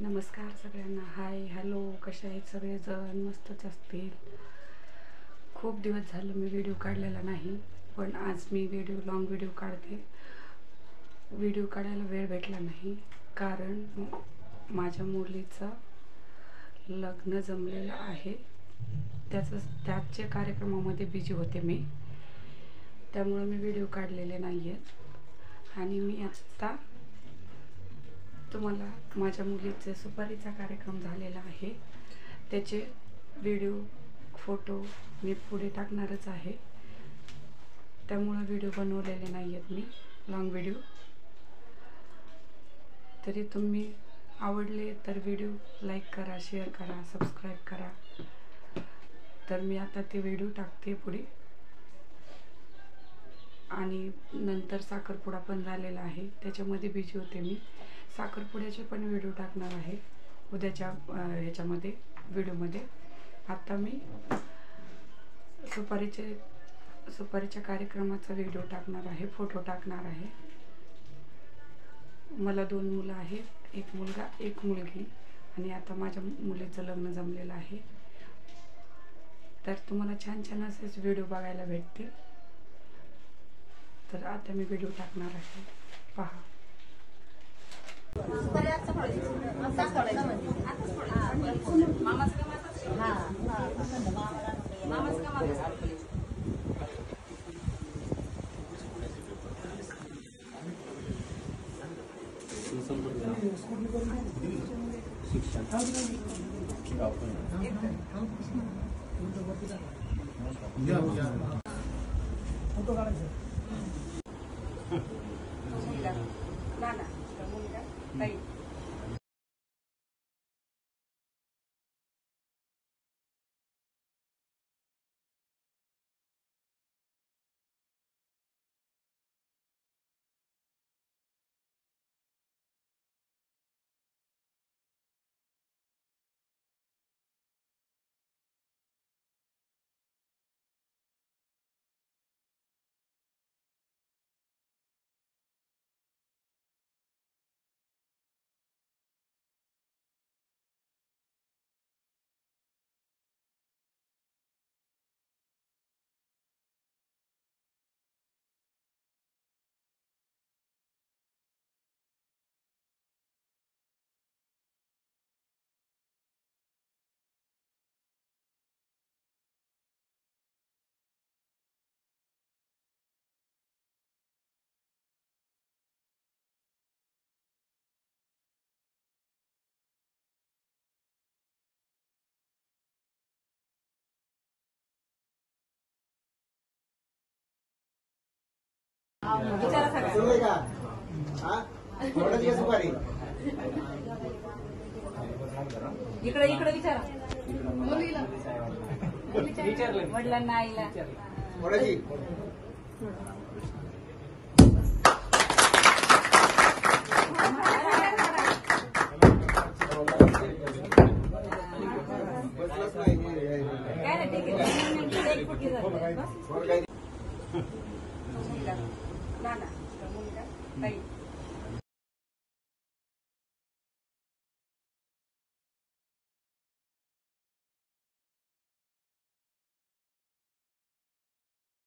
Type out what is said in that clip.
नमस्कार सगळ्यांना. Hi hello, कशा आहेत सगळेजण? मस्तच असतील. खूप दिवस झालं मी व्हिडिओ काढलेला नाही, पण आज मी लॉंग व्हिडिओ काढते. व्हिडिओ काढायला वेळ भेटला नाही कारण माझ्या मुलीचं लग्न जमलेलं आहे. त्याच्या कार्यक्रमामध्ये बिझी होते मी, त्यामुळे मी व्हिडिओ काढलेले नाही आहेत. आणि मी आत्ता तुम्हाला माझ्या मुलीचा सुपारीचा कार्यक्रम झालेला आहे, त्याचे व्हिडिओ फोटो मी पुढे टाकणारच आहे. त्यामुळे व्हिडिओ बनवलेले नाही आहेत मी, लॉंग व्हिडिओ. तरी तुम्ही आवडले तर व्हिडिओ लाईक करा, शेअर करा, सबस्क्राईब करा. तर मी आता ते व्हिडिओ टाकते पुढे. आणि नंतर साखरपुडा पण झालेला आहे, त्याच्यामध्ये बिझी होते मी. साखरपुड्याचे पण व्हिडिओ टाकणार आहे उद्याच्या ह्याच्यामध्ये व्हिडिओमध्ये. आता मी सुपारीच्या कार्यक्रमाचा व्हिडिओ टाकणार आहे, फोटो टाकणार आहे. मला 2 मुलं आहेत, एक मुलगा एक मुलगी. आणि आता माझ्या मुलीचं लग्न जमलेलं आहे. तर तुम्हाला छान छान असेच व्हिडिओ बघायला भेटतील. तर आता मी व्हिडिओ टाकणार आहे, पहा. इकडे विचारा वडिलांना, आईला. काय नाही, ठीक आहे. एक फुटकी झाली. मुलगा, मुलगा, ताई.